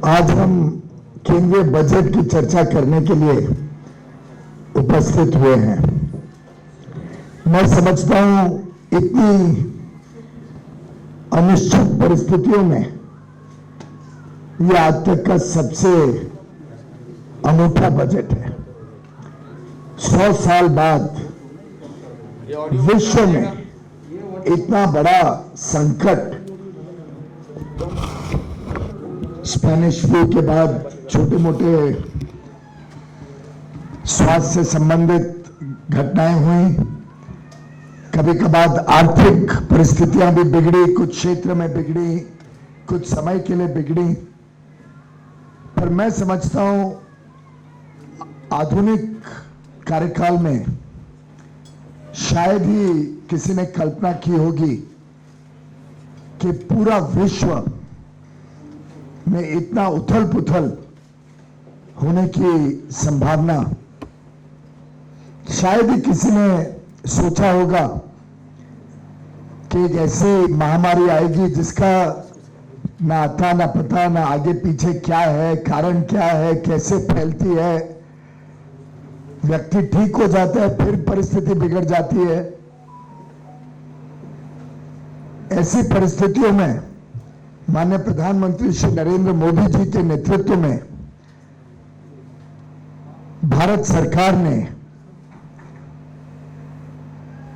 आज हम केंद्रीय बजट की चर्चा करने के लिए उपस्थित हुए हैं। मैं समझता हूं इतनी अनिश्चित परिस्थितियों में ये आज तक का सबसे अनूठा बजट है। 100 साल बाद विश्व में इतना बड़ा संकट, स्पेनिश फ्लू के बाद छोटे मोटे स्वास्थ्य से संबंधित घटनाएं हुई, कभी कभार आर्थिक परिस्थितियां भी बिगड़ी, कुछ क्षेत्र में बिगड़ी, कुछ समय के लिए बिगड़ी। पर मैं समझता हूं आधुनिक कार्यकाल में शायद ही किसी ने कल्पना की होगी कि पूरा विश्व में इतना उथल पुथल होने की संभावना, शायद ही किसी ने सोचा होगा कि एक ऐसी महामारी आएगी जिसका ना आता ना पता, ना आगे पीछे क्या है, कारण क्या है, कैसे फैलती है, व्यक्ति ठीक हो जाता है फिर परिस्थिति बिगड़ जाती है। ऐसी परिस्थितियों में माननीय प्रधानमंत्री श्री नरेंद्र मोदी जी के नेतृत्व में भारत सरकार ने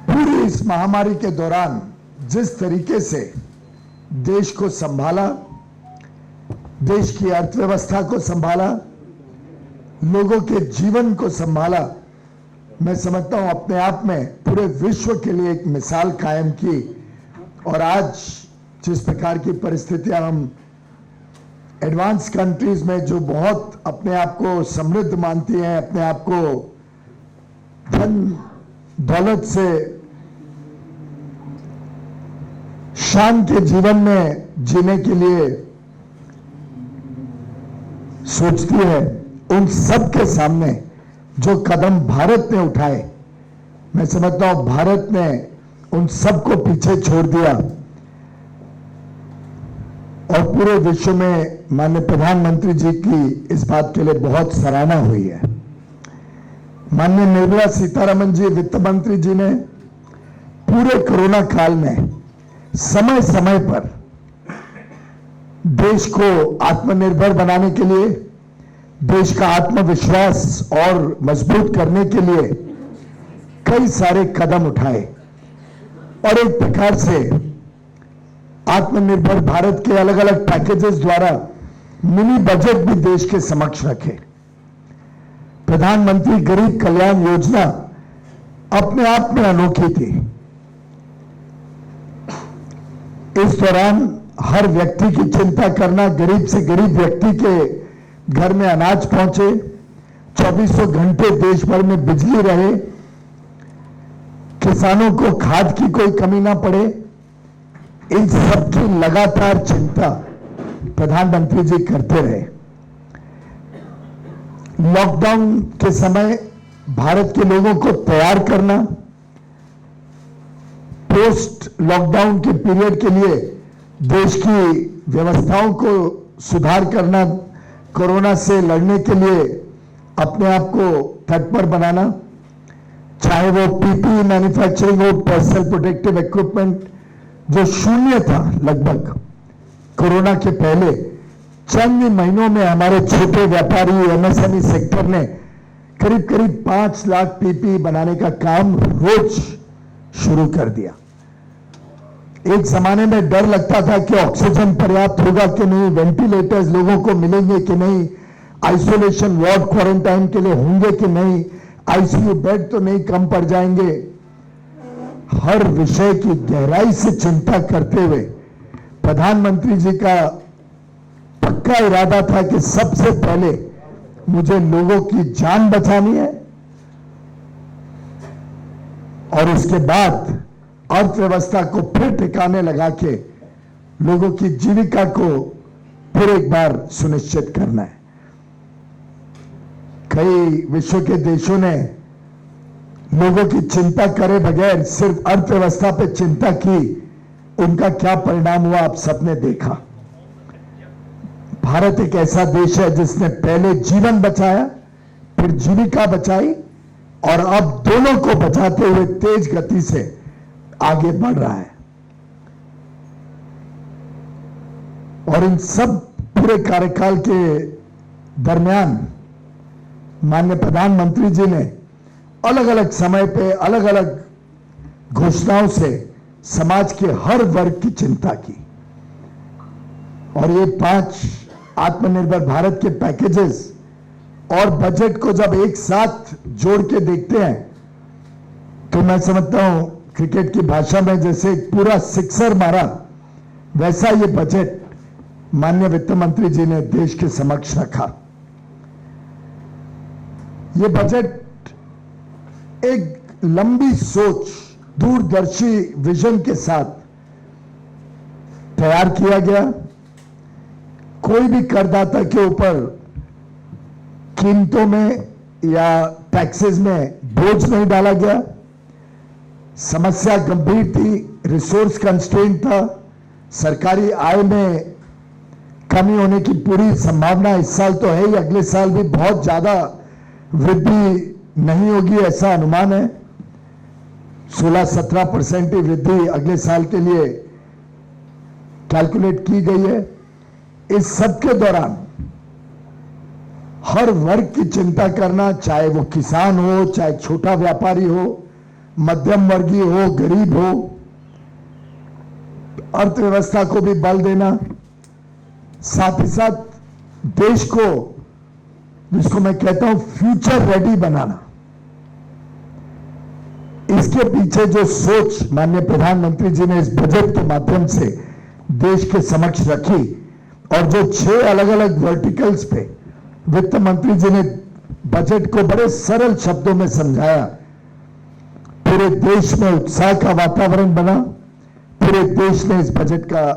पूरी इस महामारी के दौरान जिस तरीके से देश को संभाला, देश की अर्थव्यवस्था को संभाला, लोगों के जीवन को संभाला, मैं समझता हूं अपने आप में पूरे विश्व के लिए एक मिसाल कायम की। और आज जिस प्रकार की परिस्थितियां हम एडवांस कंट्रीज में जो बहुत अपने आप को समृद्ध मानती हैं, अपने आप को धन दौलत से शान के जीवन में जीने के लिए सोचती है, उन सब के सामने जो कदम भारत ने उठाए, मैं समझता हूं भारत ने उन सबको पीछे छोड़ दिया और पूरे विश्व में माननीय प्रधानमंत्री जी की इस बात के लिए बहुत सराहना हुई है। माननीय निर्मला सीतारमण जी, वित्त मंत्री जी ने पूरे कोरोना काल में समय समय पर देश को आत्मनिर्भर बनाने के लिए, देश का आत्मविश्वास और मजबूत करने के लिए कई सारे कदम उठाए और एक प्रकार से आत्मनिर्भर भारत के अलग अलग पैकेजेस द्वारा मिनी बजट भी देश के समक्ष रखे। प्रधानमंत्री गरीब कल्याण योजना अपने आप में अनोखी थी। इस दौरान हर व्यक्ति की चिंता करना, गरीब से गरीब व्यक्ति के घर में अनाज पहुंचे, 2400 घंटे देश भर में बिजली रहे, किसानों को खाद की कोई कमी ना पड़े, इन सब की लगातार चिंता प्रधानमंत्री जी करते रहे। लॉकडाउन के समय भारत के लोगों को तैयार करना, पोस्ट लॉकडाउन के पीरियड के लिए देश की व्यवस्थाओं को सुधार करना, कोरोना से लड़ने के लिए अपने आप को तत्पर बनाना, चाहे वो पीपीई मैन्युफैक्चरिंग हो, पर्सनल प्रोटेक्टिव इक्विपमेंट जो शून्य था लगभग कोरोना के पहले, चंद महीनों में हमारे छोटे व्यापारी एमएसएमई सेक्टर ने करीब करीब 5 लाख पीपीई बनाने का काम रोज शुरू कर दिया। एक जमाने में डर लगता था कि ऑक्सीजन पर्याप्त होगा कि नहीं, वेंटिलेटर्स लोगों को मिलेंगे कि नहीं, आइसोलेशन वार्ड क्वारंटाइन के लिए होंगे कि नहीं, आईसीयू बेड तो नहीं कम पड़ जाएंगे। हर विषय की गहराई से चिंता करते हुए प्रधानमंत्री जी का पक्का इरादा था कि सबसे पहले मुझे लोगों की जान बचानी है और उसके बाद अर्थव्यवस्था को फिर ठिकाने लगा के लोगों की जीविका को फिर एक बार सुनिश्चित करना है। कई विश्व के देशों ने लोगों की चिंता करे बगैर सिर्फ अर्थव्यवस्था पे चिंता की, उनका क्या परिणाम हुआ आप सबने देखा। भारत एक ऐसा देश है जिसने पहले जीवन बचाया, फिर जीविका बचाई और अब दोनों को बचाते हुए तेज गति से आगे बढ़ रहा है। और इन सब पूरे कार्यकाल के दरमियान माननीय प्रधानमंत्री जी ने अलग अलग समय पे अलग अलग घोषणाओं से समाज के हर वर्ग की चिंता की। और ये 5 आत्मनिर्भर भारत के पैकेजेस और बजट को जब एक साथ जोड़ के देखते हैं तो मैं समझता हूं क्रिकेट की भाषा में जैसे एक पूरा सिक्सर मारा, वैसा ये बजट माननीय वित्त मंत्री जी ने देश के समक्ष रखा। ये बजट एक लंबी सोच, दूरदर्शी विजन के साथ तैयार किया गया। कोई भी करदाता के ऊपर कीमतों में या टैक्सेस में बोझ नहीं डाला गया। समस्या गंभीर थी, रिसोर्स कंस्ट्रेंट था, सरकारी आय में कमी होने की पूरी संभावना इस साल तो है ही, अगले साल भी बहुत ज्यादा वृद्धि नहीं होगी ऐसा अनुमान है। 16-17% की वृद्धि अगले साल के लिए कैलकुलेट की गई है। इस सब के दौरान हर वर्ग की चिंता करना, चाहे वो किसान हो, चाहे छोटा व्यापारी हो, मध्यम वर्गीय हो, गरीब हो, अर्थव्यवस्था को भी बल देना, साथ ही साथ देश को, जिसको मैं कहता हूं फ्यूचर रेडी बनाना। इसके पीछे जो सोच माननीय प्रधानमंत्री जी ने इस बजट के माध्यम से देश के समक्ष रखी और जो 6 अलग अलग वर्टिकल्स पे वित्त मंत्री जी ने बजट को बड़े सरल शब्दों में समझाया, पूरे देश में उत्साह का वातावरण बना। पूरे देश ने इस बजट का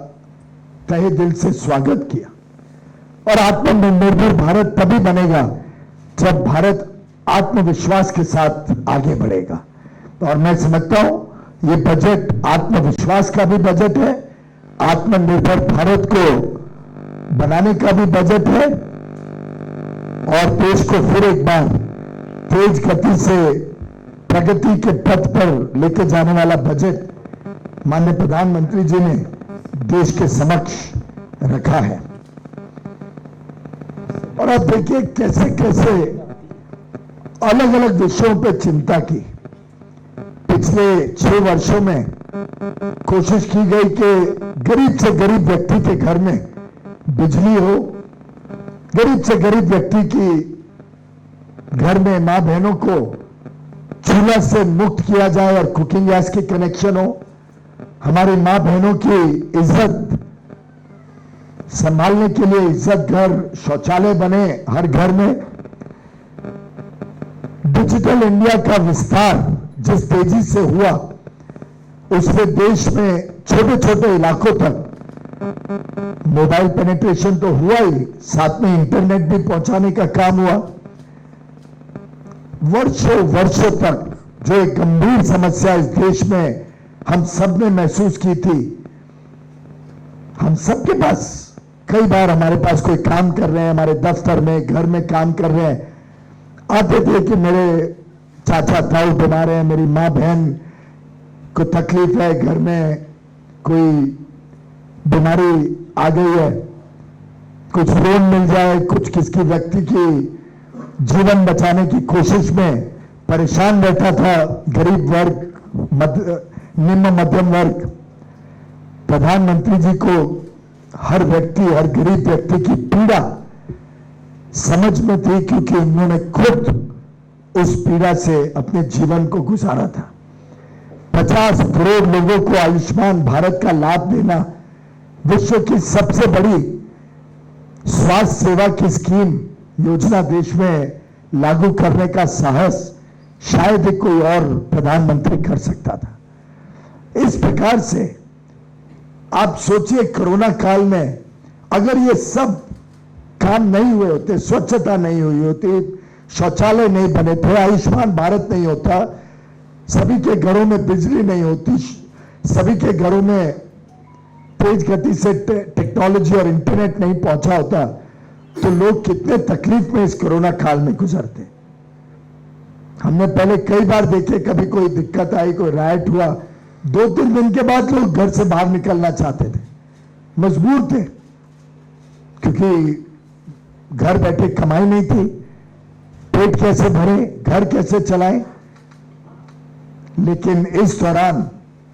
तहे दिल से स्वागत किया। और आत्मनिर्भर भारत तभी बनेगा जब भारत आत्मविश्वास के साथ आगे बढ़ेगा। और मैं समझता हूं ये बजट आत्मविश्वास का भी बजट है, आत्मनिर्भर भारत को बनाने का भी बजट है और देश को फिर एक बार तेज गति से प्रगति के पथ पर लेके जाने वाला बजट माननीय प्रधानमंत्री जी ने देश के समक्ष रखा है। और अब देखिए कैसे कैसे अलग अलग विषयों पर चिंता की। पिछले 6 वर्षों में कोशिश की गई कि गरीब से गरीब व्यक्ति के घर में बिजली हो, गरीब से गरीब व्यक्ति की घर में मां बहनों को चूल्हा से मुक्त किया जाए और कुकिंग गैस की कनेक्शन हो, हमारी मां बहनों की इज्जत संभालने के लिए इज्जत घर, शौचालय बने हर घर में। डिजिटल इंडिया का विस्तार जिस तेजी से हुआ, उससे देश में छोटे छोटे इलाकों तक मोबाइल पेनिट्रेशन तो हुआ ही, साथ में इंटरनेट भी पहुंचाने का काम हुआ। वर्षों वर्षों तक जो एक गंभीर समस्या इस देश में हम सब ने महसूस की थी, हम सबके पास कई बार हमारे पास कोई काम कर रहे हैं, हमारे दफ्तर में घर में काम कर रहे हैं, आते थे कि मेरे चाचा ताऊ बीमार हैं, मेरी माँ बहन को तकलीफ है, घर में कोई बीमारी आ गई है, कुछ लोन मिल जाए, कुछ किसी व्यक्ति की जीवन बचाने की कोशिश में परेशान रहता था गरीब वर्ग, निम्न मध्यम वर्ग। प्रधानमंत्री जी को हर व्यक्ति, हर गरीब व्यक्ति की पीड़ा समझ में थी, क्योंकि उन्होंने खुद उस पीड़ा से अपने जीवन को गुजारा था। 50 करोड़ लोगों को आयुष्मान भारत का लाभ देना विश्व की सबसे बड़ी स्वास्थ्य सेवा की स्कीम, योजना देश में लागू करने का साहस शायद कोई और प्रधानमंत्री कर सकता था। इस प्रकार से आप सोचिए, कोरोना काल में अगर ये सब काम नहीं हुए होते, स्वच्छता नहीं हुई होती, शौचालय नहीं बने थे, आयुष्मान भारत नहीं होता, सभी के घरों में बिजली नहीं होती, सभी के घरों में तेज गति से टेक्नोलॉजी और इंटरनेट नहीं पहुंचा होता तो लोग कितने तकलीफ में इस कोरोना काल में गुजरते। हमने पहले कई बार देखे, कभी कोई दिक्कत आई, कोई राइट हुआ, 2-3 दिन के बाद लोग घर से बाहर निकलना चाहते थे, मजबूर थे, क्योंकि घर बैठे कमाई नहीं थी, पेट कैसे भरे, घर कैसे चलाएं। लेकिन इस दौरान,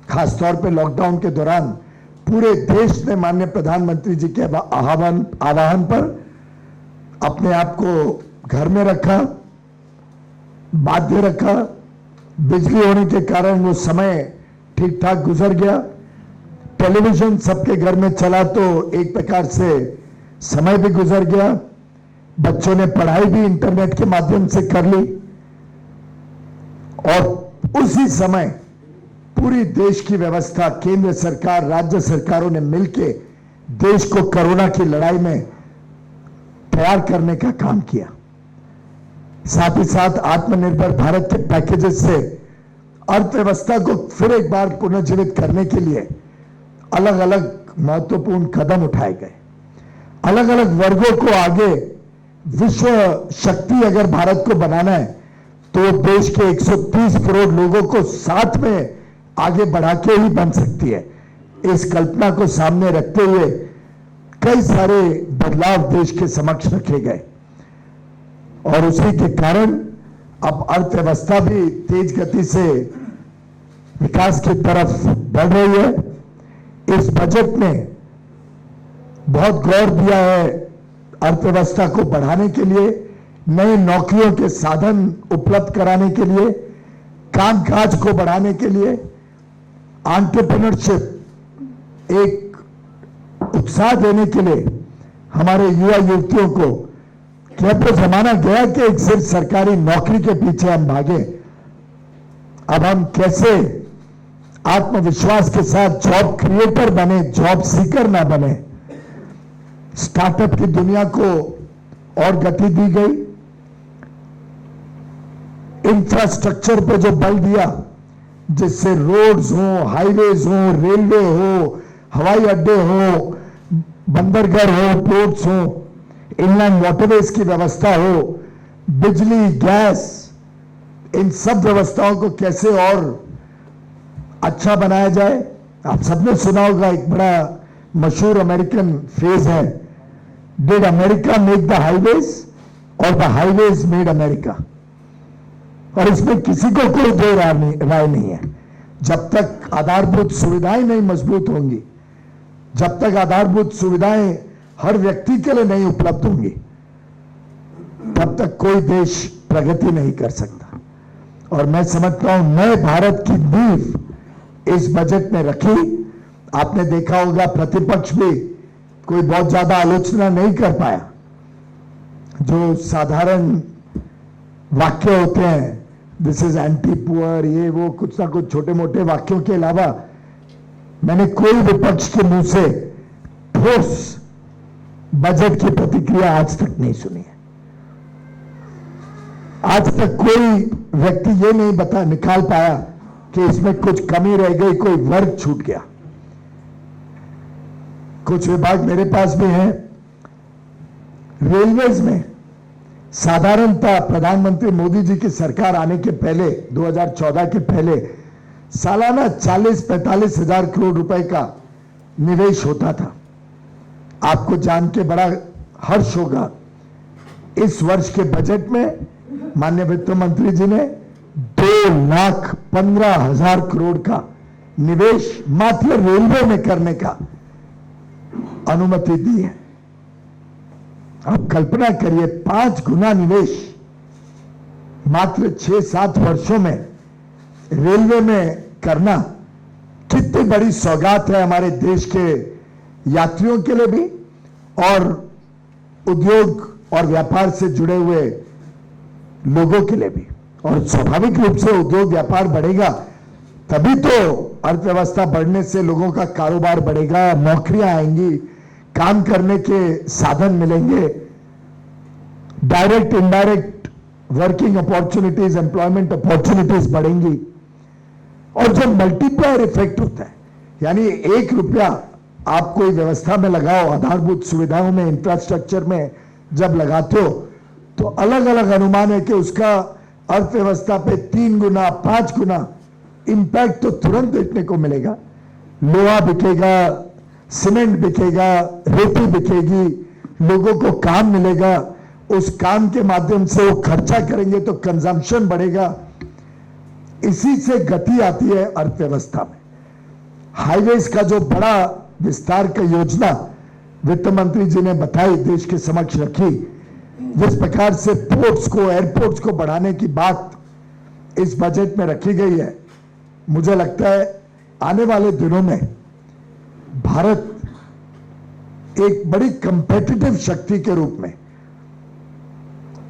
खासतौर पे लॉकडाउन के दौरान, पूरे देश ने माननीय प्रधानमंत्री जी के आह्वान पर अपने आप को घर में रखा, बाध्य रखा। बिजली होने के कारण वो समय ठीक ठाक गुजर गया। टेलीविजन सबके घर में चला तो एक प्रकार से समय भी गुजर गया। बच्चों ने पढ़ाई भी इंटरनेट के माध्यम से कर ली और उसी समय पूरी देश की व्यवस्था, केंद्र सरकार, राज्य सरकारों ने मिलकर देश को कोरोना की लड़ाई में तैयार करने का काम किया। साथ ही साथ आत्मनिर्भर भारत के पैकेजेस से अर्थव्यवस्था को फिर एक बार पुनर्जीवित करने के लिए अलग अलग महत्वपूर्ण कदम उठाए गए। अलग अलग वर्गों को आगे, विश्व शक्ति अगर भारत को बनाना है तो देश के 130 करोड़ लोगों को साथ में आगे बढ़ा के ही बन सकती है। इस कल्पना को सामने रखते हुए कई सारे बदलाव देश के समक्ष रखे गए और उसी के कारण अब अर्थव्यवस्था भी तेज गति से विकास की तरफ बढ़ रही है। इस बजट में बहुत गौर दिया है अर्थव्यवस्था को बढ़ाने के लिए, नए नौकरियों के साधन उपलब्ध कराने के लिए, कामकाज को बढ़ाने के लिए, एंटरप्रेन्योरशिप, एक उत्साह देने के लिए हमारे युवा युवतियों को कि अब तो जमाना गया कि एक सिर्फ सरकारी नौकरी के पीछे हम भागे। अब हम कैसे आत्मविश्वास के साथ जॉब क्रिएटर बने, जॉब सीकर ना बने। स्टार्टअप की दुनिया को और गति दी गई। इंफ्रास्ट्रक्चर पे जो बल दिया, जिससे रोड्स हो, हाईवेज हो, रेलवे हो, हवाई अड्डे हो, बंदरगाह हो, पोर्ट्स हो, इनलैंड वाटरवेज की व्यवस्था हो, बिजली, गैस, इन सब व्यवस्थाओं को कैसे और अच्छा बनाया जाए। आप सबने सुना होगा, एक बड़ा मशहूर अमेरिकन फ्रेज है, did America make the highways और द हाईवेज मेड अमेरिका। और इसमें किसी को कोई दो राय नहीं है। जब तक आधारभूत सुविधाएं नहीं मजबूत होंगी, जब तक आधारभूत सुविधाएं हर व्यक्ति के लिए नहीं उपलब्ध होंगी, तब तक कोई देश प्रगति नहीं कर सकता। और मैं समझता हूं नए भारत की नींव इस बजट में रखी। आपने देखा होगा प्रतिपक्ष भी कोई बहुत ज्यादा आलोचना नहीं कर पाया। जो साधारण वाक्य होते हैं, दिस इज एंटी पुअर, ये वो, कुछ ना कुछ छोटे मोटे वाक्यों के अलावा मैंने कोई विपक्ष के मुंह से ठोस बजट की प्रतिक्रिया आज तक नहीं सुनी है। आज तक कोई व्यक्ति ये नहीं निकाल पाया कि इसमें कुछ कमी रह गई, कोई वर्ग छूट गया। कुछ विभाग मेरे पास भी हैं। रेलवेज में साधारणतः प्रधानमंत्री मोदी जी की सरकार आने के पहले, 2014 के पहले, सालाना 40-45 हजार करोड़ रुपए का निवेश होता था। आपको जान के बड़ा हर्ष होगा, इस वर्ष के बजट में माननीय वित्त मंत्री जी ने 2,15,000 करोड़ का निवेश मात्र रेलवे में करने का अनुमति दी है। आप कल्पना करिए, 5 गुना निवेश मात्र 6-7 वर्षों में रेलवे में करना कितनी बड़ी सौगात है हमारे देश के यात्रियों के लिए भी और उद्योग और व्यापार से जुड़े हुए लोगों के लिए भी। और स्वाभाविक रूप से उद्योग व्यापार बढ़ेगा तभी तो अर्थव्यवस्था बढ़ने से लोगों का कारोबार बढ़ेगा, नौकरियां आएंगी, काम करने के साधन मिलेंगे, direct indirect working opportunities, employment opportunities बढ़ेंगी। और जो मल्टीप्लायर इफेक्ट होता है, यानी 1 रुपया आप कोई व्यवस्था में लगाओ, आधारभूत सुविधाओं में, इंफ्रास्ट्रक्चर में जब लगाते हो तो अलग अलग अनुमान है कि उसका अर्थव्यवस्था पे 3 गुना 5 गुना इंपैक्ट तो तुरंत देखने को मिलेगा। लोहा बिकेगा, सीमेंट बिकेगा, रेती बिकेगी, लोगों को काम मिलेगा, उस काम के माध्यम से वो खर्चा करेंगे तो कंजम्पशन बढ़ेगा, इसी से गति आती है अर्थव्यवस्था में। हाईवेज का जो बड़ा विस्तार का योजना वित्त मंत्री जी ने बताई, देश के समक्ष रखी, जिस प्रकार से पोर्ट्स को, एयरपोर्ट्स को बढ़ाने की बात इस बजट में रखी गई है, मुझे लगता है आने वाले दिनों में भारत एक बड़ी कंपेटिटिव शक्ति के रूप में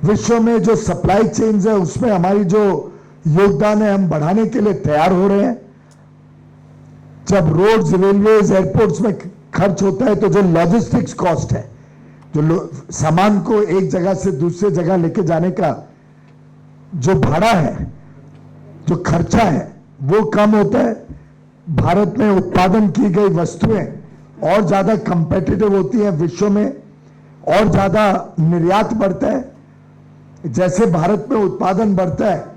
विश्व में जो सप्लाई चेन्स है उसमें हमारी जो योगदान है हम बढ़ाने के लिए तैयार हो रहे हैं। जब रोड्स, रेलवेज, एयरपोर्ट्स में खर्च होता है तो जो लॉजिस्टिक्स कॉस्ट है, जो सामान को एक जगह से दूसरे जगह लेके जाने का जो भाड़ा है, जो खर्चा है, वो कम होता है। भारत में उत्पादन की गई वस्तुएं और ज्यादा कंपेटिटिव होती हैं विश्व में, और ज्यादा निर्यात बढ़ता है। जैसे भारत में उत्पादन बढ़ता है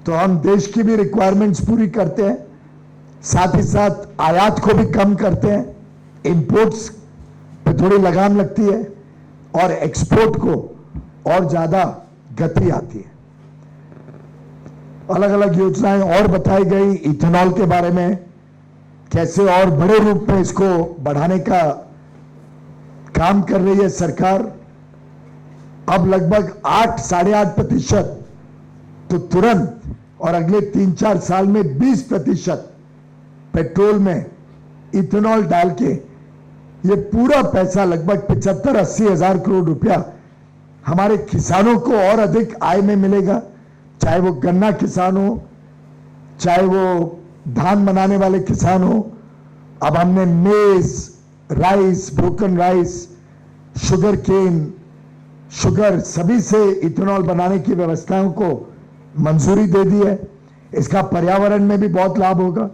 तो हम देश की भी रिक्वायरमेंट्स पूरी करते हैं, साथ ही साथ आयात को भी कम करते हैं, इंपोर्ट्स पे थोड़ी लगाम लगती है और एक्सपोर्ट को और ज्यादा गति आती है। अलग अलग योजनाएं और बताई गई, इथेनॉल के बारे में कैसे और बड़े रूप में इसको बढ़ाने का काम कर रही है सरकार। अब लगभग 8-8.5% तो तुरंत, और अगले 3-4 साल में 20% पेट्रोल में इथेनॉल डाल के ये पूरा पैसा लगभग 75-80 हजार करोड़ रुपया हमारे किसानों को और अधिक आय में मिलेगा, चाहे वो गन्ना किसान हो, चाहे वो धान बनाने वाले किसान हो। अब हमने maize, rice, broken rice, sugarcane, sugar, सभी से इथेनॉल बनाने की व्यवस्थाओं को मंजूरी दे दी है। इसका पर्यावरण में भी बहुत लाभ होगा।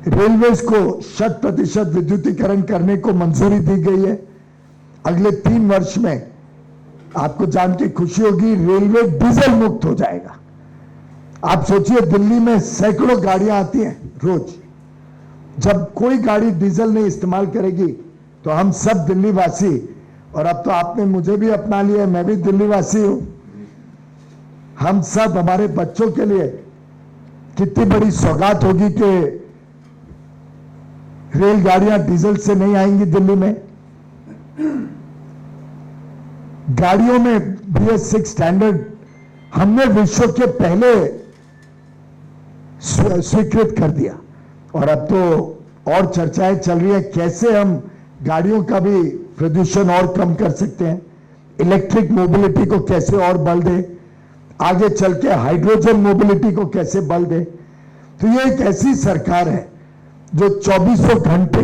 रेलवेज को 100% विद्युतीकरण करने को मंजूरी दी गई है। अगले 3 वर्ष में आपको जान के खुशी होगी, रेलवे डीजल मुक्त हो जाएगा। आप सोचिए, दिल्ली में सैकड़ों गाड़ियां आती हैं रोज। जब कोई गाड़ी डीजल नहीं इस्तेमाल करेगी तो हम सब दिल्ली वासी, और अब तो आपने मुझे भी अपना लिया, मैं भी दिल्ली वासी हूं, हम सब, हमारे बच्चों के लिए कितनी बड़ी सौगात होगी कि रेलगाड़ियां डीजल से नहीं आएंगी दिल्ली में। गाड़ियों में BS6 स्टैंडर्ड हमने विश्व के पहले स्वीकृत कर दिया, और अब तो और चर्चाएं चल रही है कैसे हम गाड़ियों का भी प्रदूषण और कम कर सकते हैं, इलेक्ट्रिक मोबिलिटी को कैसे और बल दे, आगे चल के हाइड्रोजन मोबिलिटी को कैसे बल दे। तो ये एक ऐसी सरकार है जो 24 घंटे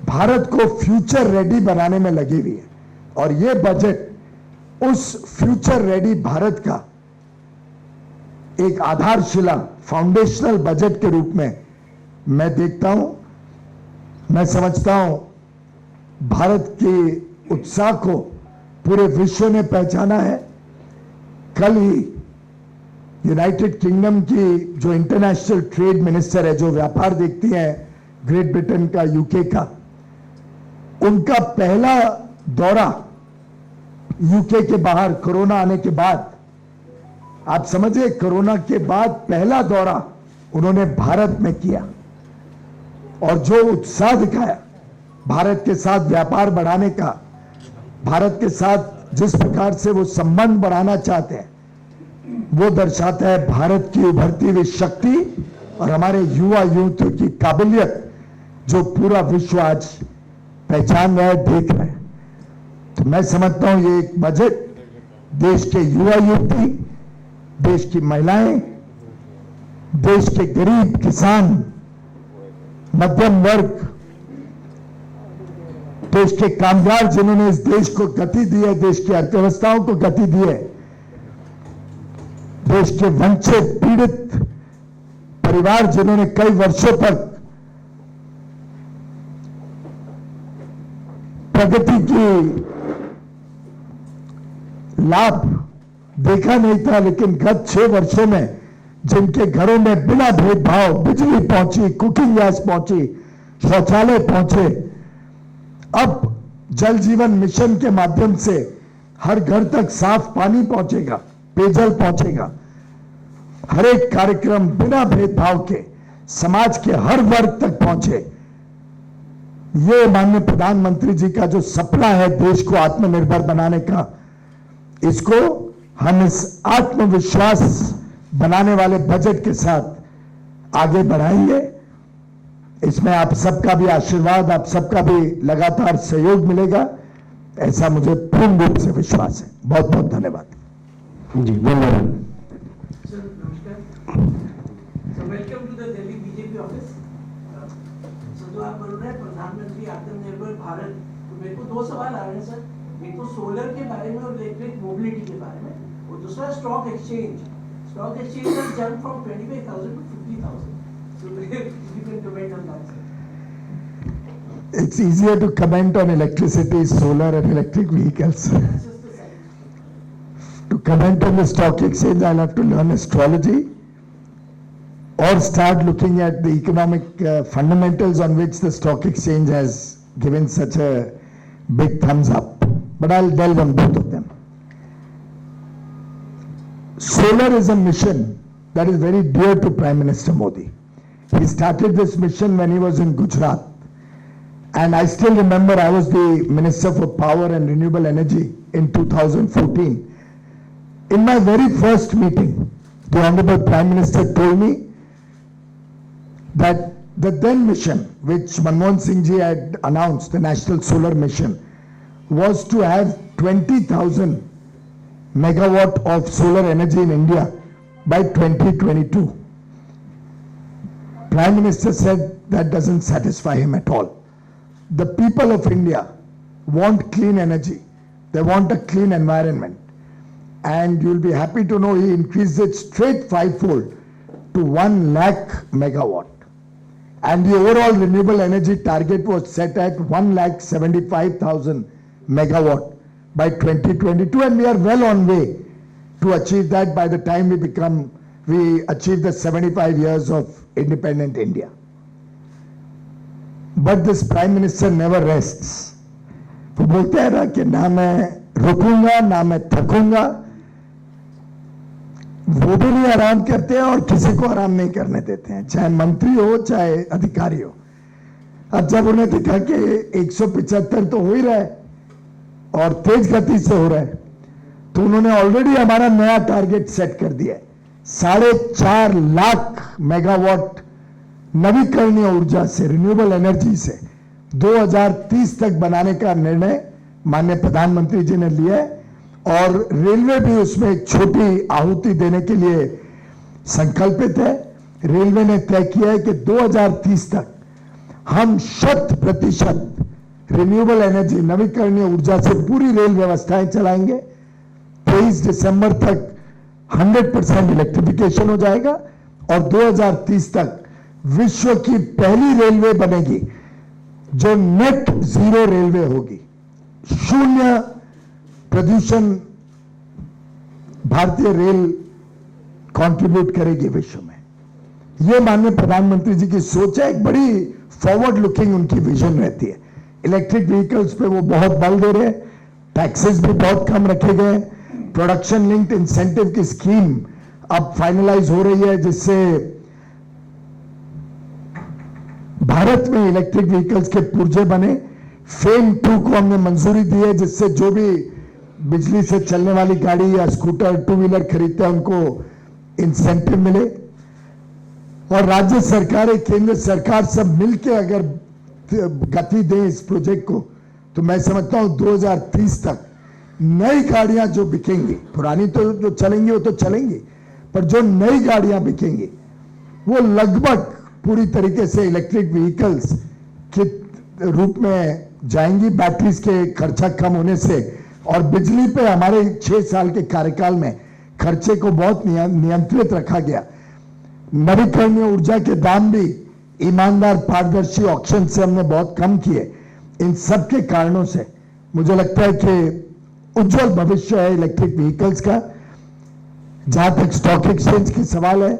भारत को फ्यूचर रेडी बनाने में लगी हुई है, और ये बजट उस फ्यूचर रेडी भारत का एक आधारशिला, फाउंडेशनल बजट के रूप में मैं देखता हूं। मैं समझता हूं भारत के उत्साह को पूरे विश्व ने पहचाना है। कल ही यूनाइटेड किंगडम की जो इंटरनेशनल ट्रेड मिनिस्टर है, जो व्यापार देखती हैं ग्रेट ब्रिटेन का, यूके का, उनका पहला दौरा यूके के बाहर कोरोना आने के बाद, आप समझिए कोरोना के बाद पहला दौरा उन्होंने भारत में किया, और जो उत्साह दिखाया भारत के साथ व्यापार बढ़ाने का, भारत के साथ जिस प्रकार से वो संबंध बढ़ाना चाहते हैं, वो दर्शाता है भारत की उभरती हुई शक्ति और हमारे युवा युवतियों की काबिलियत, जो पूरा विश्व आज पहचान रहा है, देख रहा है। तो मैं समझता हूं ये एक बजट देश के युवा युवती, देश की महिलाएं, देश के गरीब किसान, मध्यम वर्ग, देश के कामगार जिन्होंने इस देश को गति दी है, देश की अर्थव्यवस्थाओं को गति दी है, देश के वंचित पीड़ित परिवार जिन्होंने कई वर्षों तक प्रगति की लाभ देखा नहीं था, लेकिन गत 6 वर्षों में जिनके घरों में बिना भेदभाव बिजली पहुंची, कुकिंग गैस पहुंची, शौचालय पहुंचे, अब जल जीवन मिशन के माध्यम से हर घर तक साफ पानी पहुंचेगा, पेयजल पहुंचेगा, हर एक कार्यक्रम बिना भेदभाव के समाज के हर वर्ग तक पहुंचे। ये माननीय प्रधानमंत्री जी का जो सपना है देश को आत्मनिर्भर बनाने का, इसको हम इस आत्मविश्वास बनाने वाले बजट के साथ आगे बढ़ाएंगे। इसमें आप सबका भी आशीर्वाद, आप सबका भी लगातार सहयोग मिलेगा, ऐसा मुझे पूर्ण रूप से विश्वास है। बहुत बहुत धन्यवाद जी। धन्यवाद सर। नमस्कार sir, welcome to the Delhi BJP office. Sir, जो आप बोल रहे हैं प्रधानमंत्री आत्मनिर्भर भारत, तो मेरे को 2 सवाल आ रहे हैं सर। एक तो सोलर के बारे में और इलेक्ट्रिक मोबिलिटी के बारे में, और दूसरा stock exchange has jumped from 25,000 to 50,000. So if you can comment on that, sir. It's easier to comment on electricity, solar and electric vehicles. That's just the side. To comment on the stock exchange, I'll have to learn astrology or start looking at the economic fundamentals on which the stock exchange has given such a big thumbs up. But I'll delve on both of them. Solar is a mission that is very dear to Prime Minister Modi. He started this mission when he was in Gujarat. And I still remember I was the Minister for Power and Renewable Energy in 2014. In my very first meeting, the Honorable Prime Minister told me that the then mission, which Manmohan Singh ji had announced, the National Solar Mission, was to have 20,000 megawatt of solar energy in India by 2022. Prime Minister said that doesn't satisfy him at all. The people of India want clean energy. They want a clean environment. And you'll be happy to know he increased it straight 5-fold to 1 lakh megawatt. And the overall renewable energy target was set at 1,75,000 megawatt by 2022, and we are well on way to achieve that by the time we achieve the 75 years of independent India. But this Prime Minister never rests. वो बोलते हैं ना कि ना मैं रुकूंगा ना मैं थकूंगा, वो भी नहीं आराम करते हैं और किसी को आराम नहीं करने देते हैं, चाहे मंत्री हो चाहे अधिकारी हो। अब जब उन्हें दिखा कि 175 तो हो ही रहा है और तेज गति से हो रहा है, तो उन्होंने ऑलरेडी हमारा नया टारगेट सेट कर दिया है। 4.5 लाख मेगावाट नवीकरणीय ऊर्जा से, रिन्यूएबल एनर्जी से 2030 तक बनाने का निर्णय माननीय प्रधानमंत्री जी ने लिया है, और रेलवे भी उसमें एक छोटी आहुति देने के लिए संकल्पित है। रेलवे ने तय किया है कि 2030 तक हम 100% रिन्यूएबल एनर्जी, नवीकरणीय ऊर्जा से पूरी रेल व्यवस्थाएं चलाएंगे। 23 दिसंबर तक 100% इलेक्ट्रिफिकेशन हो जाएगा और 2030 तक विश्व की पहली रेलवे बनेगी जो नेट जीरो रेलवे होगी। शून्य प्रदूषण भारतीय रेल कंट्रीब्यूट करेगी विश्व में। यह माननीय प्रधानमंत्री जी की सोच है, एक बड़ी फॉरवर्ड लुकिंग उनकी विजन रहती है। इलेक्ट्रिक व्हीकल्स पे वो बहुत बल दे रहे हैं, टैक्सेस भी बहुत कम रखे गए, प्रोडक्शन लिंक्ड इंसेंटिव की स्कीम अब फाइनलाइज हो रही है, जिससे भारत में इलेक्ट्रिक व्हीकल्स के पुर्जे बने। फेम 2 को हमने मंजूरी दी है, जिससे जो भी बिजली से चलने वाली गाड़ी या स्कूटर, 2 व्हीलर खरीदते हैं उनको इंसेंटिव मिले। और राज्य सरकारें, केंद्र सरकार सब मिलकर अगर गति दें इस प्रोजेक्ट को, तो मैं समझता हूं 2030 तक नई गाड़ियां जो बिकेंगी, पुरानी तो जो चलेंगी वो तो चलेंगी, पर जो नई गाड़ियां बिकेंगी वो लगभग पूरी तरीके से इलेक्ट्रिक व्हीकल्स के रूप में जाएंगी। बैटरीज के खर्चा कम होने से और बिजली पे हमारे 6 साल के कार्यकाल में खर्चे को बहुत नियंत्रित रखा गया। नवीकरणीय ऊर्जा के दाम भी ईमानदार पारदर्शी ऑक्शन से हमने बहुत कम किए। इन सब के कारणों से मुझे लगता है कि उज्जवल भविष्य है इलेक्ट्रिक व्हीकल्स का। जहां तक स्टॉक एक्सचेंज की सवाल है,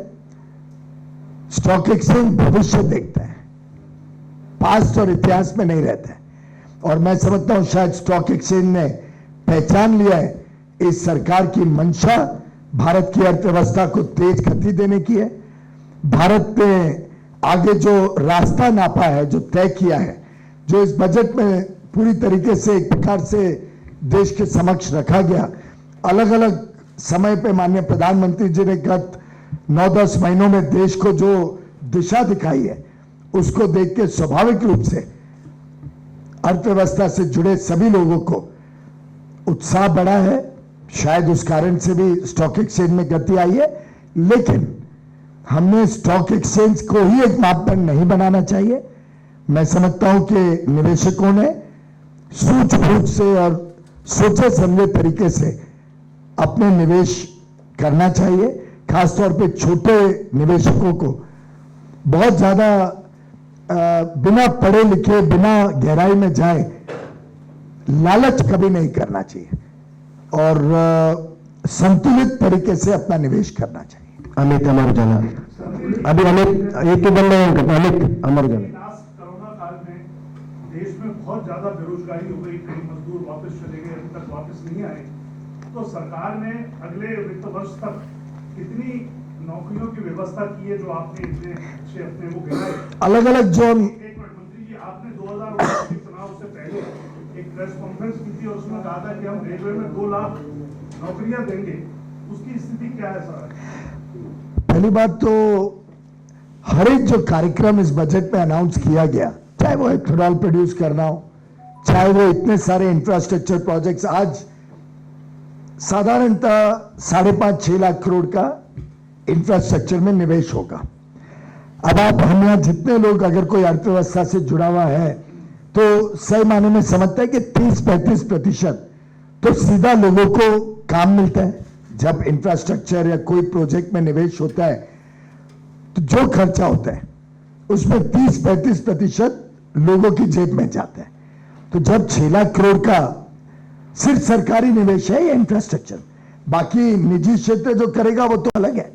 स्टॉक एक्सचेंज भविष्य देखता है, पास्ट और इतिहास में नहीं रहता है। और मैं समझता हूं शायद स्टॉक एक्सचेंज ने पहचान लिया है इस सरकार की मंशा भारत की अर्थव्यवस्था को तेज गति देने की है। भारत ने आगे जो रास्ता नापा है, जो तय किया है, जो इस बजट में पूरी तरीके से एक प्रकार से देश के समक्ष रखा गया, अलग अलग समय पे माननीय प्रधानमंत्री जी ने गत 9-10 महीनों में देश को जो दिशा दिखाई है, उसको देख के स्वाभाविक रूप से अर्थव्यवस्था से जुड़े सभी लोगों को उत्साह बढ़ा है। शायद उस कारण से भी स्टॉक एक्सचेंज में गति आई है, लेकिन हमने स्टॉक एक्सचेंज को ही एक मापदंड नहीं बनाना चाहिए। मैं समझता हूं कि निवेशकों ने सूझबूझ से और सोचे समझे तरीके से अपने निवेश करना चाहिए। खासतौर पे छोटे निवेशकों को बहुत ज्यादा बिना पढ़े लिखे, बिना गहराई में जाए लालच कभी नहीं करना चाहिए और संतुलित तरीके से अपना निवेश करना चाहिए। अमित अमर उजाला। अभी अमित एक ही बंदे हैं, अमित अमर उजाला। कोरोना काल में देश में बहुत ज्यादा बेरोजगारी हो गई, कई मजदूर वापस चले गए, अभी तक वापस नहीं आए। तो सरकार ने अगले वित्त वर्ष तक कितनी नौकरियों की व्यवस्था की है जो आपने इतने अच्छे अपने वो गिनाए? अलग अलग जो एक मिनट मंत्री जी, आपने 2019 के चुनाव से पहले एक प्रेस कॉन्फ्रेंस की थी और उसमें कहा था कि हम रेलवे में 2 लाख नौकरियां देंगे। उसकी स्थिति क्या है सर? पहली बात तो हर एक जो कार्यक्रम इस बजट में अनाउंस किया गया, चाहे वो इथेनॉल प्रोड्यूस करना हो, चाहे वो इतने सारे इंफ्रास्ट्रक्चर प्रोजेक्ट्स, आज साधारणतः 5.5-6 लाख करोड़ का इंफ्रास्ट्रक्चर में निवेश होगा। अब आप हम यहां जितने लोग अगर कोई अर्थव्यवस्था से जुड़ा हुआ है तो सही मायने में समझता है कि 30-35% तो सीधा लोगों को काम मिलता है। जब इंफ्रास्ट्रक्चर या कोई प्रोजेक्ट में निवेश होता है तो जो खर्चा होता है उसमें 30-35% लोगों की जेब में जाता है। तो जब 6 लाख करोड़ का सिर्फ सरकारी निवेश है या इंफ्रास्ट्रक्चर, बाकी निजी क्षेत्र जो करेगा वो तो अलग है।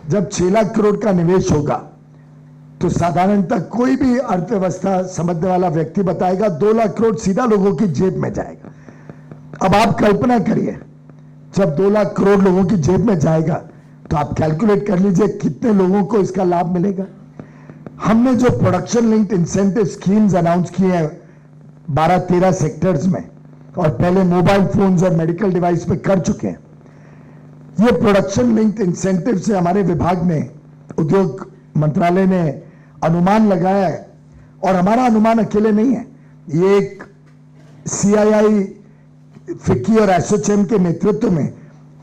जब 6 लाख करोड़ का निवेश होगा तो साधारणतः कोई भी अर्थव्यवस्था समझने वाला व्यक्ति बताएगा 2 लाख करोड़ सीधा लोगों की जेब में जाएगा। अब आप कल्पना करिए, जब 2 लाख करोड़ लोगों की जेब में जाएगा तो आप कैलकुलेट कर लीजिए कितने लोगों को इसका लाभ मिलेगा। हमने जो production linked incentive schemes announce किए हैं 12-13 सेक्टर्स में, और पहले मोबाइल फोन्स और मेडिकल डिवाइस में कर चुके हैं, ये प्रोडक्शन लिंक्ड इंसेंटिव से हमारे विभाग ने, उद्योग मंत्रालय ने अनुमान लगाया है। और हमारा अनुमान अकेले नहीं है, ये एक CII, फिक्की और एसोचैम के नेतृत्व में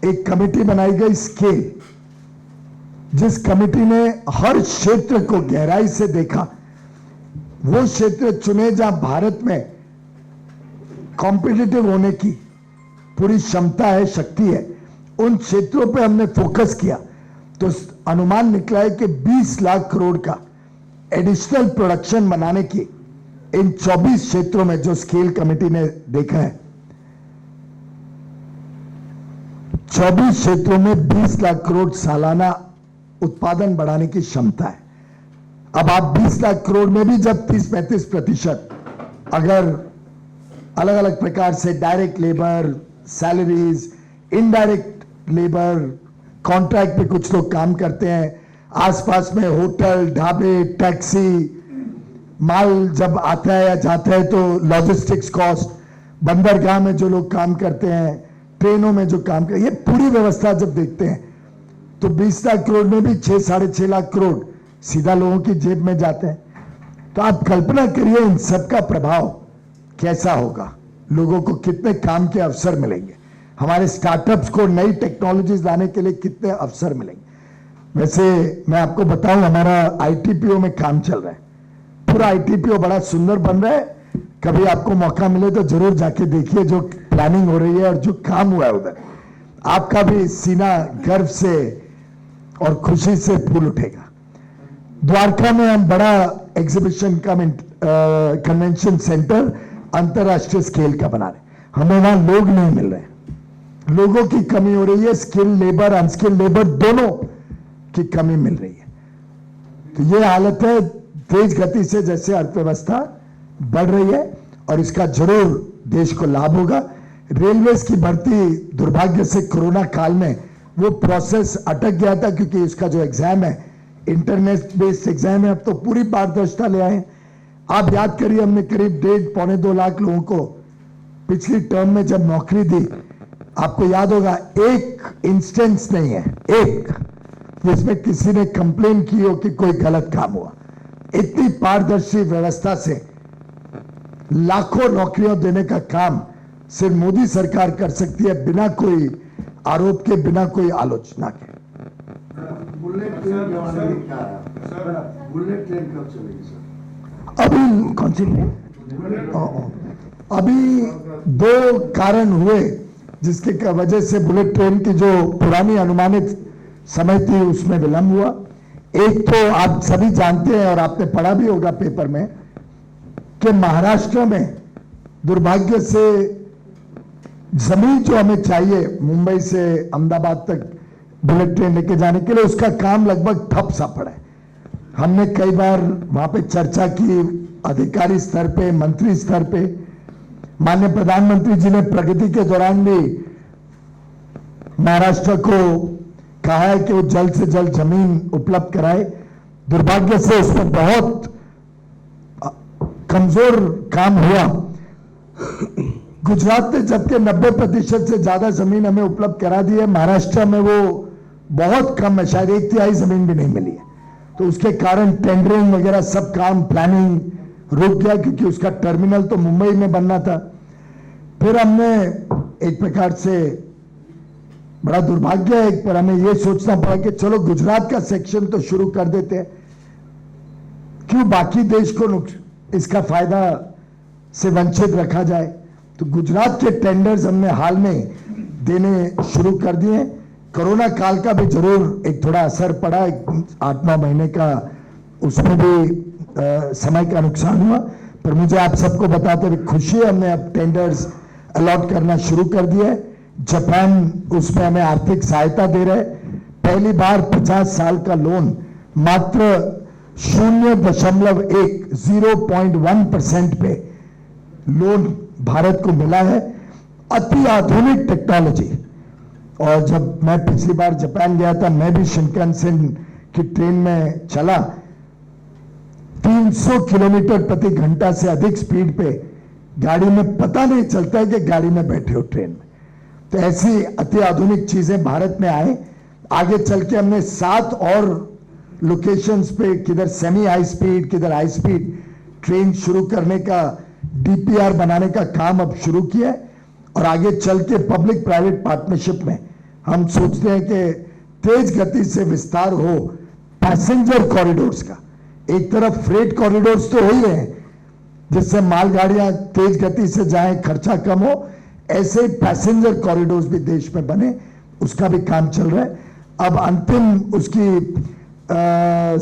एक कमेटी बनाई गई स्केल, जिस कमेटी ने हर क्षेत्र को गहराई से देखा। वो क्षेत्र चुने जहां भारत में कॉम्पिटिटिव होने की पूरी क्षमता है, शक्ति है, उन क्षेत्रों पे हमने फोकस किया तो अनुमान निकला है कि 20 लाख करोड़ का एडिशनल प्रोडक्शन बनाने की इन 24 क्षेत्रों में जो स्केल कमेटी ने देखा है, 24 क्षेत्रों में 20 लाख करोड़ सालाना उत्पादन बढ़ाने की क्षमता है। अब आप 20 लाख करोड़ में भी जब 30-35% अगर अलग अलग प्रकार से direct labour, salaries, indirect labour, contract पे कुछ लोग काम करते हैं, आसपास में होटल, ढाबे, टैक्सी, माल जब आता है या जाता है तो लॉजिस्टिक्स कॉस्ट, बंदरगाह में जो लोग काम करते हैं, ट्रेनों में जो काम करते हैं, ये पूरी व्यवस्था जब देखते हैं तो 20 लाख करोड़ में भी 6-6.5 लाख करोड़ सीधा लोगों की जेब में जाते हैं। तो आप कल्पना करिए इन सबका प्रभाव कैसा होगा, लोगों को कितने काम के अवसर मिलेंगे, हमारे स्टार्टअप्स को नई टेक्नोलॉजीज लाने के लिए कितने अवसर मिलेंगे। वैसे मैं आपको बताऊं, हमारा ITPO में काम चल रहा है, पूरा ITPO बड़ा सुंदर बन रहा है। कभी आपको मौका मिले तो जरूर जाके देखिए जो प्लानिंग हो रही है और जो काम हुआ है उधर, आपका भी सीना गर्व से और खुशी से फूल उठेगा। द्वारका में हम बड़ा एग्जीबिशन कम कन्वेंशन सेंटर अंतरराष्ट्रीय स्केल का बना रहे, हमें वहां लोग नहीं मिल रहे, लोगों की कमी हो रही है, स्किल लेबर अनस्किल लेबर दोनों की कमी मिल रही है। तो ये हालत है, तेज गति से जैसे अर्थव्यवस्था बढ़ रही है और इसका जरूर देश को लाभ होगा। रेलवेज की भर्ती दुर्भाग्य से कोरोना काल में वो प्रोसेस अटक गया था, क्योंकि इसका जो एग्जाम है इंटरनेट बेस्ड एग्जाम है। अब तो पूरी पारदर्शिता ले आए। आप याद करिए, हमने करीब 1.5-2 लाख लोगों को पिछली टर्म में जब नौकरी दी, आपको याद होगा एक इंस्टेंस नहीं है एक जिसमें किसी ने कंप्लेन की हो कि कोई गलत काम हुआ। इतनी पारदर्शी व्यवस्था से लाखों नौकरियां देने का काम सिर्फ मोदी सरकार कर सकती है, बिना कोई आरोप के, बिना कोई आलोचना के। बुलेट ट्रेन के बारे में क्या है? बुलेट ट्रेन कब चलेगी सर? अभी कौन सी अभी 2 कारण हुए जिसके वजह से बुलेट ट्रेन की जो पुरानी अनुमानित समय थी उसमें विलंब हुआ। एक तो आप सभी जानते हैं और आपने पढ़ा भी होगा पेपर में कि महाराष्ट्र में दुर्भाग्य से जमीन जो हमें चाहिए मुंबई से अहमदाबाद तक बुलेट ट्रेन लेके जाने के लिए, उसका काम लगभग ठप सा पड़ा है। हमने कई बार वहां पे चर्चा की, अधिकारी स्तर पे, मंत्री स्तर पे। माननीय प्रधानमंत्री जी ने प्रगति के दौरान भी महाराष्ट्र को कहा है कि वो जल्द से जल्द जमीन उपलब्ध कराए। दुर्भाग्य से उसमें बहुत कमजोर काम हुआ। गुजरात ने जबकि 90% से ज्यादा जमीन हमें उपलब्ध करा दी है, महाराष्ट्र में वो बहुत कम है, शायद 1/3 जमीन भी नहीं मिली है। तो उसके कारण टेंडरिंग वगैरह सब काम, प्लानिंग रुक गया, क्योंकि उसका टर्मिनल तो मुंबई में बनना था। फिर हमने एक प्रकार से बड़ा दुर्भाग्य है, पर हमें यह सोचना पड़ा कि चलो गुजरात का सेक्शन तो शुरू कर देते हैं, क्यों बाकी देश को इसका फायदा से वंचित रखा जाए। तो गुजरात के टेंडर्स हमने हाल में देने शुरू कर दिए। कोरोना काल का भी जरूर एक थोड़ा असर पड़ा, 8-9 महीने का उसमें भी समय का नुकसान हुआ, पर मुझे आप सबको बताते हुए खुशी है, हमने अब टेंडर्स अलॉट करना शुरू कर दिया है। जापान उसमें हमें आर्थिक सहायता दे रहे। पहली बार 50 साल का लोन मात्र 0.1% पे लोन भारत को मिला है। अति आधुनिक टेक्नोलॉजी। और जब मैं पिछली बार जापान गया था, मैं भी शिनकानसेन की ट्रेन में चला, 300 किलोमीटर प्रति घंटा से अधिक स्पीड पे गाड़ी में पता नहीं चलता है कि गाड़ी में बैठे हो ट्रेन में। तो ऐसी अति आधुनिक चीजें भारत में आए। आगे चल के हमने 7 और लोकेशंस पे, किधर सेमी हाई स्पीड, किधर हाई स्पीड ट्रेन शुरू करने का, डीपीआर बनाने का काम अब शुरू किया है। और आगे चल के पब्लिक प्राइवेट पार्टनरशिप में हम सोचते हैं कि तेज गति से विस्तार हो पैसेंजर कॉरिडोर्स का। एक तरफ फ्रेट कॉरिडोर्स तो हो ही रहे हैं, जिससे मालगाड़ियां तेज गति से जाएं, खर्चा कम हो, ऐसे पैसेंजर कॉरिडोर्स भी देश में बने, उसका भी काम चल रहा है। अब अंतिम उसकी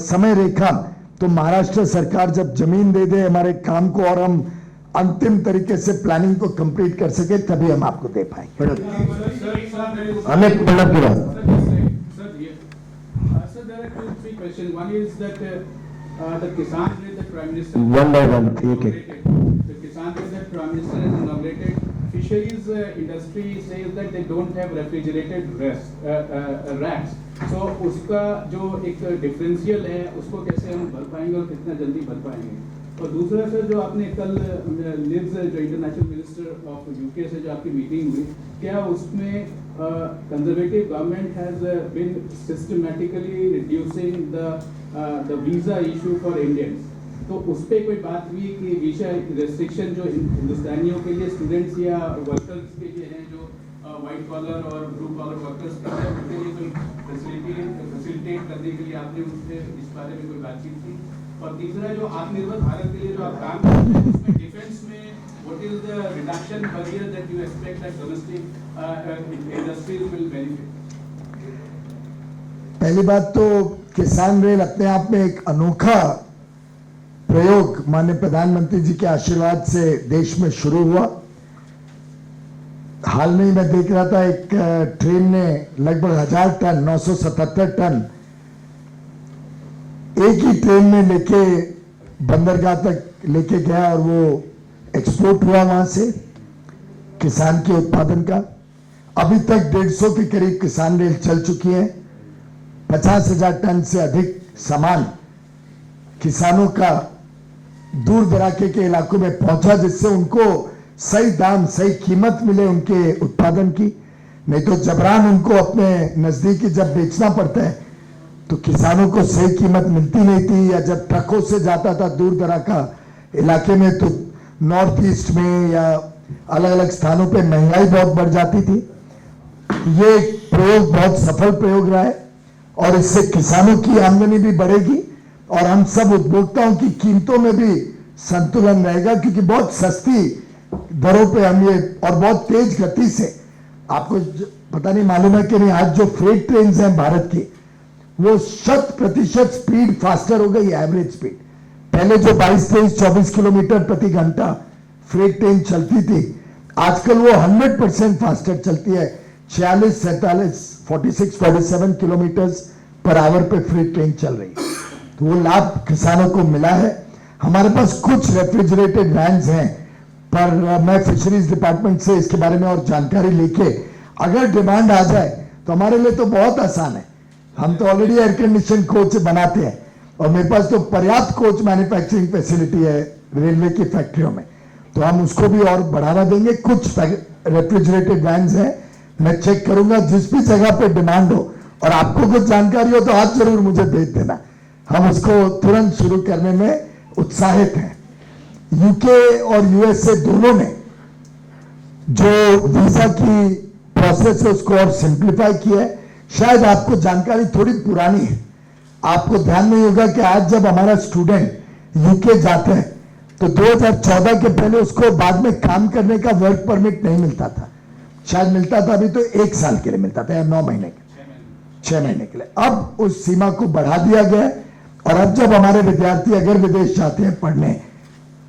समय रेखा तो महाराष्ट्र सरकार जब जमीन दे दे हमारे काम को और हम अंतिम तरीके से प्लानिंग को कंप्लीट कर सके, तभी हम आपको दे पाएंगे। अमित प्रणब की बात। Sir, there are 2-3 questions. One is that the Kisan Bill that Prime Minister One by one, एक एक। The Kisan Bill that Prime Minister has inaugurated, fisheries industry says that they don't have refrigerated racks. So उसका जो एक differential है उसको कैसे हम भर पाएंगे और कितना जल्दी भर पाएंगे। और दूसरा सर, जो आपने कल लिव्स जो इंटरनेशनल मिनिस्टर ऑफ यूके से जो आपकी मीटिंग हुई, क्या उसमें conservative government has been systematically reducing the visa issue for Indians, तो उस पर कोई बात हुई कि वीजा रेस्ट्रिक्शन जो हिंदुस्तानियों के लिए, स्टूडेंट्स या वर्कर्स के लिए हैं, जो व्हाइट कॉलर और ब्लू कॉलर वर्कर्स के लिए, उनके लिए कोई फैसिलिटेट करने के लिए आपने उनसे इस बारे में कोई बातचीत की? और तीसरा, जो आत्मनिर्भर भारत के लिए जो आप काम करते हैं उसमें डिफेंस में what is the reduction barrier that you expect that domestic industries will benefit? पहली बात तो किसान रेल अपने आप में एक अनोखा प्रयोग माननीय प्रधानमंत्री जी के आशीर्वाद से देश में शुरू हुआ। हाल में ही मैं देख रहा था एक ट्रेन ने लगभग 1000 टन 977 टन एक ही ट्रेन में लेके बंदरगाह तक लेके गया और वो एक्सपोर्ट हुआ वहां से किसान के उत्पादन का। अभी तक 150 के करीब किसान रेल चल चुकी है। 50,000 टन से अधिक सामान किसानों का दूर दराके के इलाकों में पहुंचा, जिससे उनको सही दाम सही कीमत मिले उनके उत्पादन की। नहीं तो जबरान उनको अपने नजदीकी जब बेचना पड़ता है तो किसानों को सही कीमत मिलती नहीं थी, या जब ट्रकों से जाता था दूर दराका इलाके में तो नॉर्थ ईस्ट में या अलग अलग स्थानों पे महंगाई बहुत बढ़ जाती थी। ये प्रयोग बहुत सफल प्रयोग रहा है और इससे किसानों की आमदनी भी बढ़ेगी और हम सब उपभोक्ताओं की कीमतों में भी संतुलन रहेगा, क्योंकि बहुत सस्ती दरों पे हम ये और बहुत तेज गति से, आपको पता नहीं मालूम है कि नहीं, आज जो फ्रेट ट्रेन हैं भारत की वो 100% स्पीड फास्टर हो गई, एवरेज स्पीड। पहले जो 22, 23, 24 किलोमीटर प्रति घंटा फ्रेट ट्रेन चलती थी, आजकल वो 100% फास्टर चलती है। 46, 47, 46, 47 किलोमीटर पर आवर पे फ्रेट ट्रेन चल रही है। तो वो लाभ किसानों को मिला है। हमारे पास कुछ रेफ्रिजरेटेड वैन्स हैं, पर मैं फिशरीज डिपार्टमेंट से इसके बारे में और जानकारी लेके अगर डिमांड आ जाए तो हमारे लिए तो बहुत आसान है। हम तो ऑलरेडी एयर कंडीशन कोच बनाते हैं और मेरे पास तो पर्याप्त कोच मैन्युफैक्चरिंग फैसिलिटी है रेलवे की फैक्ट्रियों में, तो हम उसको भी और बढ़ावा देंगे। कुछ रेफ्रिजरेटेड वैन्स हैं, मैं चेक करूंगा जिस भी जगह पे डिमांड हो और आपको कुछ जानकारी हो तो आप जरूर मुझे भेज देना, हम उसको तुरंत शुरू करने में उत्साहित हैं। यूके और यूएसए दोनों ने जो वीजा की प्रोसेस है उसको और सिंप्लीफाई किया है। शायद आपको जानकारी थोड़ी पुरानी है, आपको ध्यान नहीं होगा कि आज जब हमारा स्टूडेंट यूके जाते हैं तो 2014 के पहले उसको बाद में काम करने का वर्क परमिट नहीं मिलता था, शायद मिलता था अभी तो 1 साल के लिए मिलता था या 9 महीने के, 6 महीने के लिए। अब उस सीमा को बढ़ा दिया गया है और अब जब हमारे विद्यार्थी अगर विदेश जाते हैं पढ़ने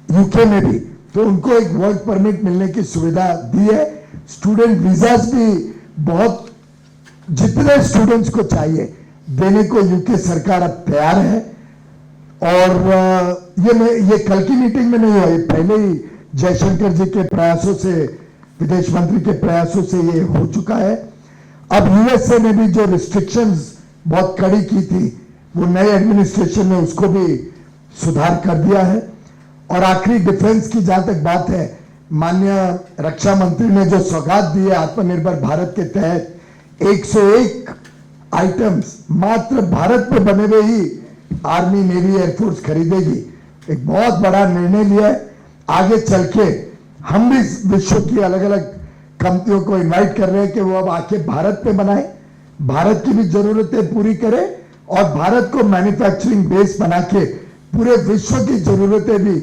यूके में भी, तो उनको एक वर्क परमिट मिलने की सुविधा दी है। स्टूडेंट वीजास भी बहुत जितने स्टूडेंट्स को चाहिए देने को यूके सरकार अब तैयार है। और ये कल की मीटिंग में नहीं हुआ, ये पहले ही जयशंकर जी के प्रयासों से, विदेश मंत्री के प्रयासों से ये हो चुका है। अब यूएसए ने भी जो रिस्ट्रिक्शंस बहुत कड़ी की थी वो नए एडमिनिस्ट्रेशन ने उसको भी सुधार कर दिया है। और आखिरी डिफेंस की जहां तक बात है, माननीय रक्षा मंत्री ने जो सौगात दी है आत्मनिर्भर भारत के तहत 101 आइटम्स मात्र भारत पे बने हुए ही आर्मी नेवी एयरफोर्स खरीदेगी, एक बहुत बड़ा निर्णय लिया है। आगे चल के हम भी विश्व की अलग अलग कंपनियों को इनवाइट कर रहे हैं कि वो अब आके भारत पे बनाए, भारत की भी जरूरतें पूरी करे और भारत को मैन्युफैक्चरिंग बेस बना के पूरे विश्व की जरूरतें भी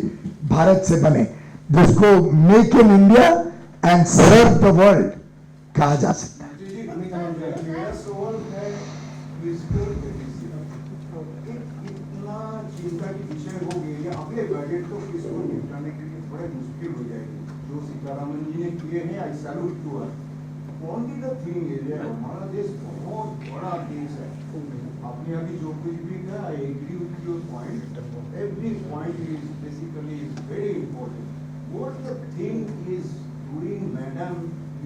भारत से बने, जिसको make in India and serve the world कहा जा सकता है। मेरा सवाल है, इतना चिंता की विषय हो गई है, अपने बजट को किसको निपटाने के लिए बड़े मुश्किल हो जाएगी। जो सीतारामन जी ने किए हैं, I salute to her. Only the thing is हमारा देश बहुत बड़ा देश है। आपने अभी जो कुछ भी कहा, I agree with your point. Every point is basically very important. What the thing is doing madam,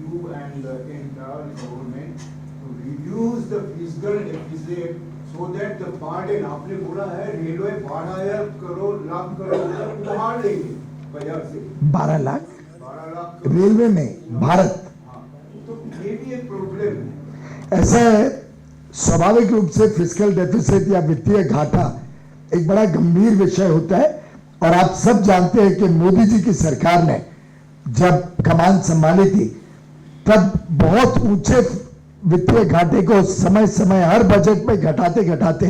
you and the entire government to reduce the fiscal deficit so that the burden, आपने बोला है railway 12 crore lakh crore उधार लेंगे बाजार से, 12 lakh 12 lakh railway में भारत, हाँ, तो ये भी एक प्रॉब्लम है। ऐसा है, स्वाभाविक रूप से फिस्कल डेफिसिट या वित्तीय घाटा एक बड़ा गंभीर विषय होता है। और आप सब जानते हैं कि मोदी जी की सरकार ने जब कमान संभाली थी तब बहुत ऊंचे वित्तीय घाटे को समय समय हर बजट में घटाते घटाते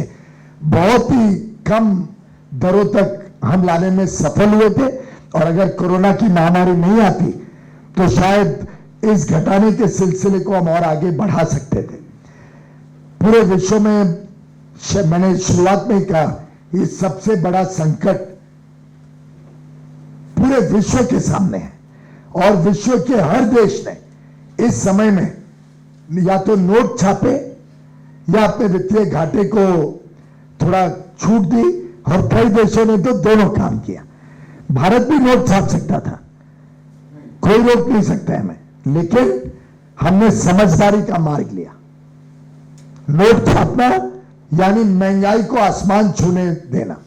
बहुत ही कम दरों तक हम लाने में सफल हुए थे। और अगर कोरोना की महामारी नहीं आती तो शायद इस घटाने के सिलसिले को हम और आगे बढ़ा सकते थे। पूरे विश्व में मैंने शुरुआत में ही कहा, ये सबसे बड़ा संकट पूरे विश्व के सामने है और विश्व के हर देश ने इस समय में या तो नोट छापे या अपने वित्तीय घाटे को थोड़ा छूट दी और कई देशों ने तो दोनों काम किया। भारत भी नोट छाप सकता था, कोई रोक नहीं सकता है हमें, लेकिन हमने समझदारी का मार्ग लिया। नोट छापना यानी महंगाई को आसमान छूने देना,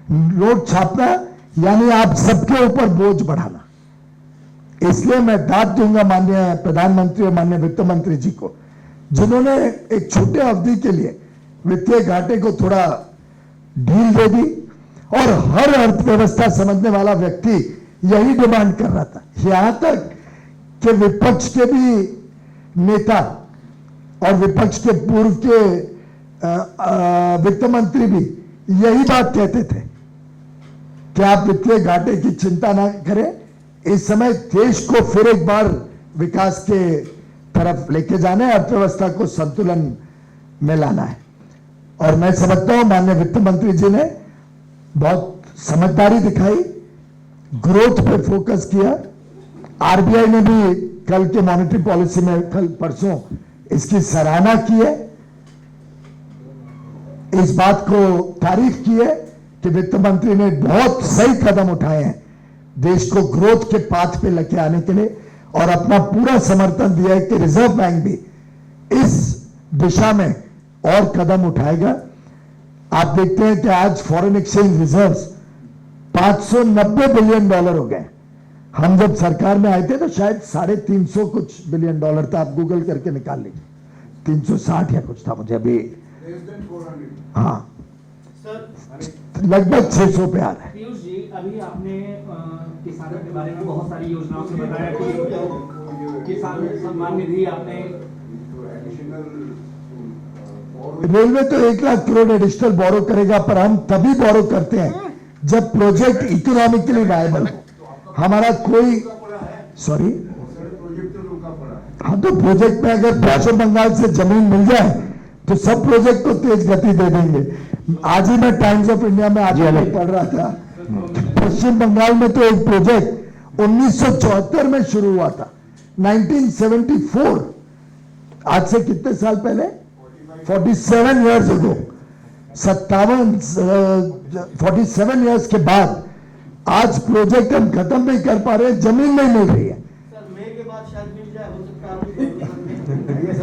नोट छापना यानी आप सबके ऊपर बोझ बढ़ाना। इसलिए मैं दाद दूंगा माननीय प्रधानमंत्री और माननीय वित्त मंत्री जी को, जिन्होंने एक छोटे अवधि के लिए वित्तीय घाटे को थोड़ा ढील दे दी और हर अर्थव्यवस्था समझने वाला व्यक्ति यही डिमांड कर रहा था। यहां तक कि विपक्ष के भी नेता और विपक्ष के पूर्व के वित्त मंत्री भी यही बात कहते थे कि आप वित्तीय घाटे की चिंता ना करें, इस समय देश को फिर एक बार विकास के तरफ लेके जाना है, अर्थव्यवस्था को संतुलन में लाना है। और मैं समझता हूं माननीय वित्त मंत्री जी ने बहुत समझदारी दिखाई, ग्रोथ पे फोकस किया। आरबीआई ने भी कल के मॉनेटरी पॉलिसी में कल परसों इसकी सराहना की है, इस बात को तारीफ की है कि वित्त मंत्री ने बहुत सही कदम उठाए हैं देश को ग्रोथ के पाथ पे लेके आने के लिए, और अपना पूरा समर्थन दिया है कि रिजर्व बैंक भी इस दिशा में और कदम उठाएगा। आप देखते हैं कि आज फॉरेन एक्सचेंज रिजर्व्स $590 बिलियन हो गए। हम जब सरकार में आए थे तो शायद $350 कुछ बिलियन था, आप गूगल करके निकाल लीजिए, 360 या कुछ था, मुझे अभी हाँ लगभग 600 पे आ रहा है। पीयूष जी, अभी आपने किसानों के बारे में बहुत सारी योजनाओं से बताया कि किसान सम्मान निधि आपने, रेलवे तो 1 लाख करोड़ एडिशनल बोरो करेगा, पर हम तभी बोरो करते हैं जब प्रोजेक्ट इकोनॉमिकली वायबल हो। हमारा कोई सॉरी हाँ, तो प्रोजेक्ट में अगर पश्चिम बंगाल से जमीन मिल जाए तो सब प्रोजेक्ट को तेज गति दे देंगे। आज ही मैं टाइम्स ऑफ इंडिया में आज पढ़ रहा था, पश्चिम बंगाल में तो एक प्रोजेक्ट 1974 में शुरू हुआ था, 1974, आज से कितने साल पहले, 47 इयर्स अगो, 47 इयर्स के बाद आज प्रोजेक्ट हम खत्म नहीं कर पा रहे, जमीन नहीं मिल रही है। सर मई के बाद शायद मिल जाए, हो सकता है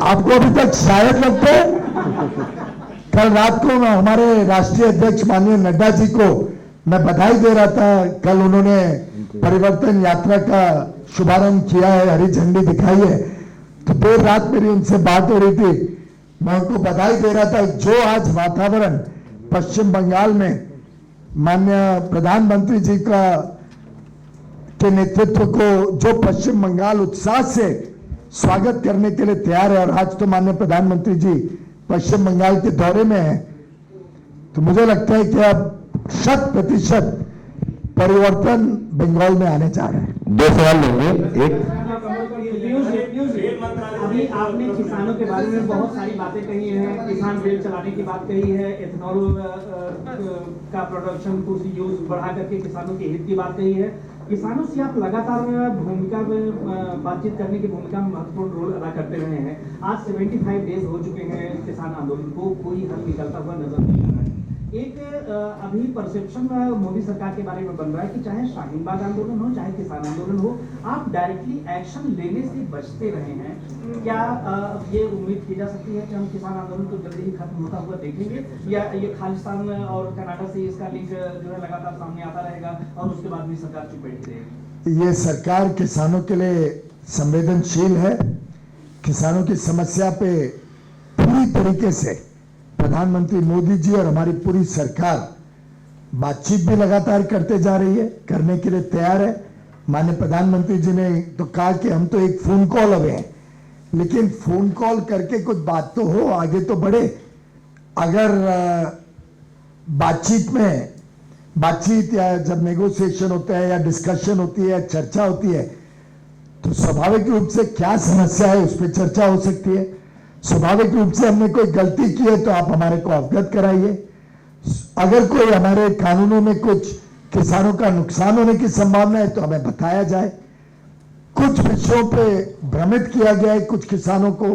आपको अभी तक शायद लगता है। कल रात को मैं हमारे राष्ट्रीय अध्यक्ष माननीय नड्डा जी को मैं बधाई दे रहा था, कल उन्होंने परिवर्तन यात्रा का शुभारंभ किया है, हरी झंडी दिखाई है, तो देर रात मेरी उनसे बात हो रही थी, मैं उनको बधाई दे रहा था। जो आज वातावरण पश्चिम बंगाल में माननीय प्रधानमंत्री जी का के नेतृत्व को, जो पश्चिम बंगाल उत्साह से स्वागत करने के लिए तैयार है, और आज तो माननीय प्रधानमंत्री जी पश्चिम बंगाल के दौरे में हैं, तो मुझे लगता है कि अब 100% परिवर्तन बंगाल में आने जा रहे हैं। 2 सवाल लेंगे, एक अभी आपने किसानों के बारे में बहुत सारी बातें कही हैं, किसान रेल चलाने की बात कही है, एथेनॉल का प्रोडक्शन टू यूज बढ़ा करके किसानों के हित की बात कही है। किसानों से आप लगातार भूमिका में बातचीत करने की भूमिका में महत्वपूर्ण रोल अदा करते रहे हैं। आज 75 डेज हो चुके हैं किसान आंदोलन को, कोई हल निकलता हुआ नजर नहीं आ रहा है। एक अभी परसेप्शन मोदी सरकार के बारे में बन रहा है कि चाहे शाहीन बाग आंदोलन हो, चाहे किसान आंदोलन हो, आप डायरेक्टली एक्शन लेने से बचते रहे हैं। क्या ये उम्मीद की जा सकती है कि हम किसान आंदोलन को जल्दी ही खत्म होता हुआ देखेंगे, या ये खालिस्तान और कनाडा से इसका लिंक जो है लगातार सामने आता रहेगा और उसके बाद भी सरकार चुप बैठी रहेगी? ये सरकार किसानों के लिए संवेदनशील है, किसानों की समस्या पे पूरी तरीके से प्रधानमंत्री मोदी जी और हमारी पूरी सरकार बातचीत भी लगातार करते जा रही है, करने के लिए तैयार है। माननीय प्रधानमंत्री जी ने तो कहा कि हम तो एक फोन कॉल अवे हैं, लेकिन फोन कॉल करके कुछ बात तो हो, आगे तो बढ़े। अगर बातचीत या जब नेगोशिएशन होता है या डिस्कशन होती है या चर्चा होती है, तो स्वाभाविक रूप से क्या समस्या है उस पर चर्चा हो सकती है। स्वाभाविक रूप से हमने कोई गलती की है तो आप हमारे को अवगत कराइए। अगर कोई हमारे कानूनों में कुछ किसानों का नुकसान होने की संभावना है तो हमें बताया जाए। कुछ विषयों पे भ्रमित किया गया है कुछ किसानों को,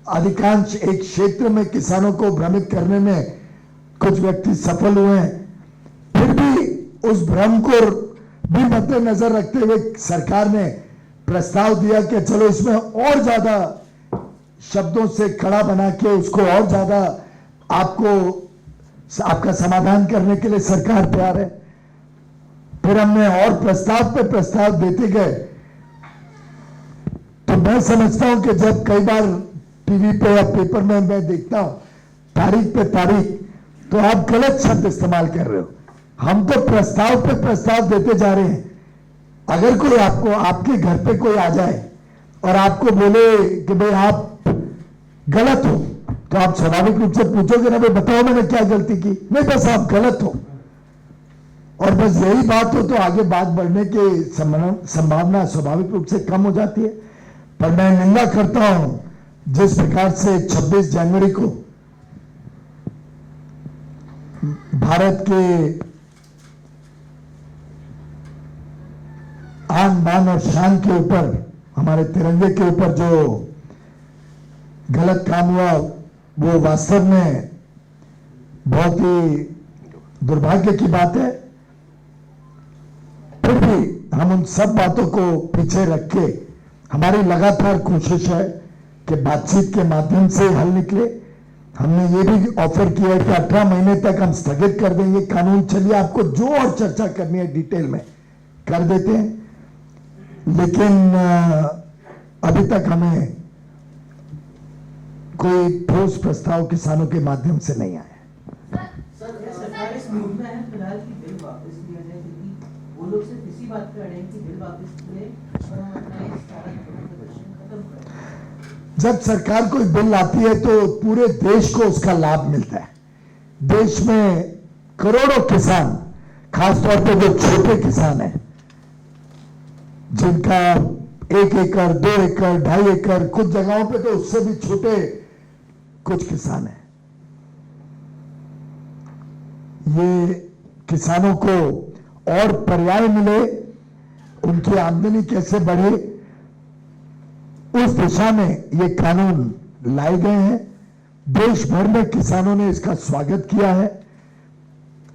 अधिकांश एक क्षेत्र में किसानों को भ्रमित करने में कुछ व्यक्ति सफल हुए हैं। फिर भी उस भ्रम को भी मद्देनजर रखते हुए सरकार ने प्रस्ताव दिया कि चलो इसमें और ज्यादा शब्दों से कड़ा बना के उसको और ज्यादा आपका समाधान करने के लिए सरकार तैयार है। फिर हमने और प्रस्ताव पे प्रस्ताव देते गए तो मैं समझता हूं कि जब कई बार टीवी पे या पेपर में मैं देखता हूं तारीख पे तारीख, तो आप गलत शब्द इस्तेमाल कर रहे हो। हम तो प्रस्ताव पे प्रस्ताव देते जा रहे हैं। अगर कोई आपके घर पे कोई आ जाए और आपको बोले कि भाई आप गलत हो, तो आप स्वाभाविक रूप से पूछोगे ना, भाई बताओ मैंने क्या गलती की। नहीं, बस आप गलत हो, और बस यही बात हो तो आगे बात बढ़ने की संभावना स्वाभाविक रूप से कम हो जाती है। पर मैं निंदा करता हूं जिस प्रकार से 26 जनवरी को भारत के आन बान और शान के ऊपर, हमारे तिरंगे के ऊपर जो गलत काम हुआ, वो वास्तव में बहुत ही दुर्भाग्य की बात है। फिर भी हम उन सब बातों को पीछे रख के हमारी लगातार कोशिश है कि बातचीत के माध्यम से हल निकले। हमने ये भी ऑफर किया है कि 18 महीने तक हम स्थगित कर देंगे कानून। चलिए, आपको जो और चर्चा करनी है डिटेल में कर देते हैं, लेकिन अभी तक हमें कोई ठोस प्रस्ताव किसानों के माध्यम से नहीं आया। सरकार इस मूड में है फिलहाल की बिल वापस लिया जाए, क्योंकि वो लोग सिर्फ इसी बात पे अड़े हैं कि बिल वापस ले और हम अपना इस सारा प्रदर्शन खत्म करें। जब सरकार कोई बिल आती है तो पूरे देश को उसका लाभ मिलता है। देश में करोड़ों किसान, खासतौर पे जो छोटे किसान हैं, जिनका 1 एकड़ 2 एकड़ 2.5 एकड़, कुछ जगहों पे तो उससे भी छोटे कुछ किसान हैं, ये किसानों को और पर्याय मिले, उनकी आमदनी कैसे बढ़े, उस दिशा में ये कानून लाए गए हैं। देश भर में किसानों ने इसका स्वागत किया है।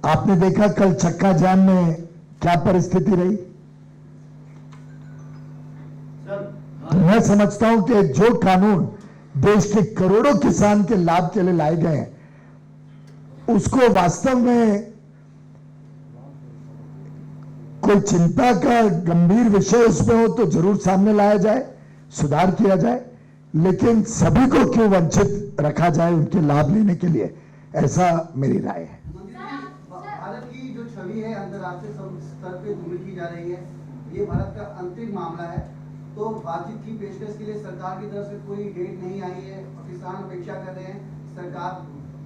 आपने देखा कल चक्का जाम में क्या परिस्थिति रही। तो मैं समझता हूं कि जो कानून देश के करोड़ों किसान के लाभ के लिए लाए गए हैं, उसको वास्तव में कोई चिंता का गंभीर विषय उसमें हो तो जरूर सामने लाया जाए, सुधार किया जाए, लेकिन सभी को क्यों वंचित रखा जाए उनके लाभ लेने के लिए, ऐसा मेरी राय है। भारत की जो छवि है अंतर्राष्ट्रीय स्तर पे धूमिल की जा रही है, ये भारत का अंतिम मामला है। तो बातचीत की पेशकश के लिए सरकार की तरफ से कोई डेट नहीं आई है और किसान अपेक्षा कर रहे हैं सरकार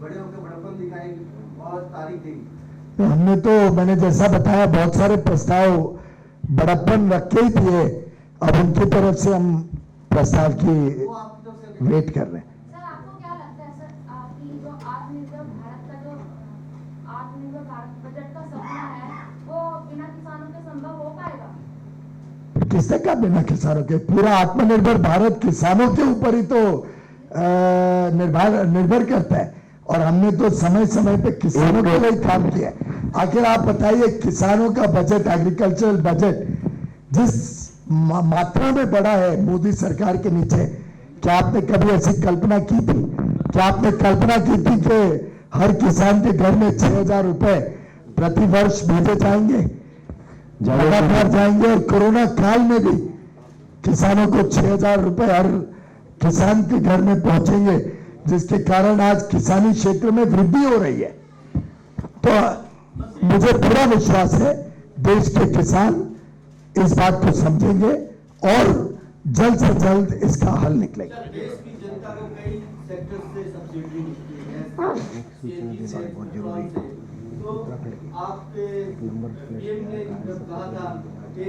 बड़े होकर बड़प्पन दिखाएगी और तारीख देगी। हमने तो, मैंने जैसा बताया, बहुत सारे प्रस्ताव बड़प्पन रख के ही दिए। अब उनकी तरफ से हम प्रस्ताव की वेट कर रहे हैं। सर, आपको क्या लगता है सर कि जो आत्मनिर्भर भारत का जो आत्मनिर्भर भारत बजट का सपना है, वो बिना किसानों के संभव हो पाएगा? किसने कहा बिना किसानों के? पूरा आत्मनिर्भर भारत किसानों के ऊपर ही तो निर्भर करता है, और हमने तो समय समय पे किसानों के लिए काम किया है। आखिर आप बताइए, किसानों का बजट, एग्रीकल्चरल बजट जिस मात्रा में बढ़ा है मोदी सरकार के नीचे, क्या आपने कभी ऐसी कल्पना की थी? क्या आपने कल्पना की थी कि हर किसान के घर में 6,000 रुपए प्रति वर्ष भेजे जाएंगे, लगातार जाएंगे, और कोरोना काल में भी किसानों को 6,000 रुपए हर किसान के घर में पहुंचेंगे, जिसके कारण आज किसानी क्षेत्र में वृद्धि हो रही है। तो मुझे पूरा विश्वास है देश के किसान इस बात को समझेंगे और जल्द से जल्द इसका हल निकलेगा। देश की जनता को कई सेक्टर से सब्सिडी मिलती है, तो आपके पीएम ने जब कहा था कि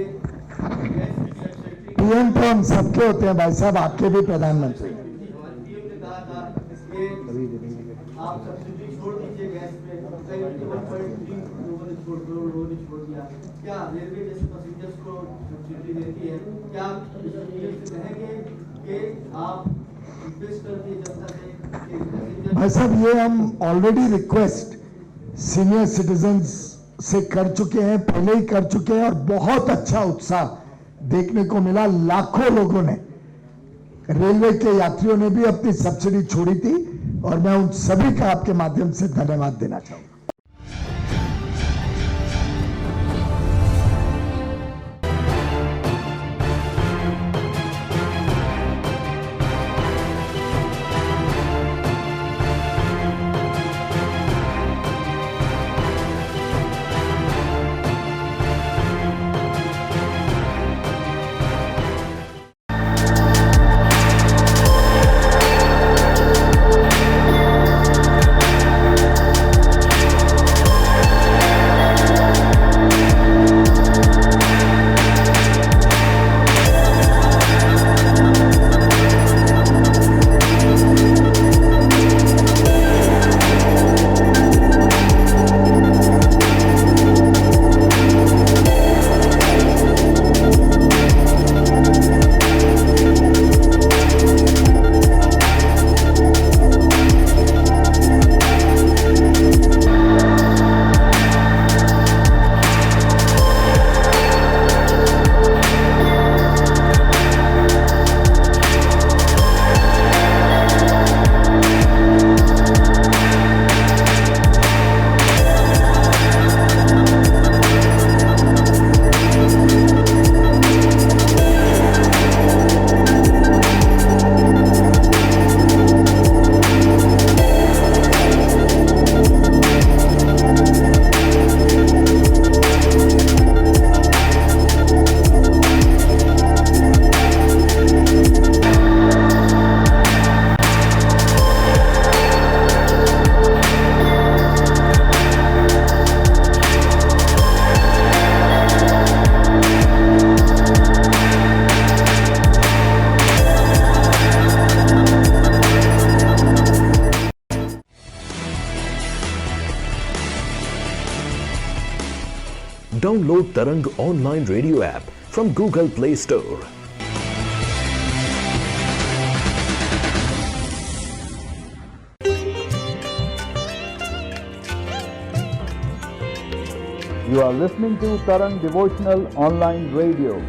पीएम तो हम सबके होते हैं भाई साहब, आपके भी प्रधानमंत्री। पीएम ने कहा था कि आप सब्सिडी छोड़ दीजिए गैस पे, कई 1.3 लोगों ने छोड़ भी छोड़ दिया, क्या रेलवे जैसे पैसेंजर्स को सब्सिडी देती है, क्या आप ये कहेंगे कि आप रिक्वेस्ट करके जनता से कि पैसेंजर भाई साहब, ये हम ऑलरेडी रिक्वेस्ट सीनियर सिटीजन्स से कर चुके हैं, पहले ही कर चुके हैं, और बहुत अच्छा उत्साह देखने को मिला। लाखों लोगों ने, रेलवे के यात्रियों ने भी अपनी सब्सिडी छोड़ी थी, और मैं उन सभी का आपके माध्यम से धन्यवाद देना चाहूंगा। Download Tarang online radio app from Google Play Store. You are listening to Tarang Devotional Online Radio.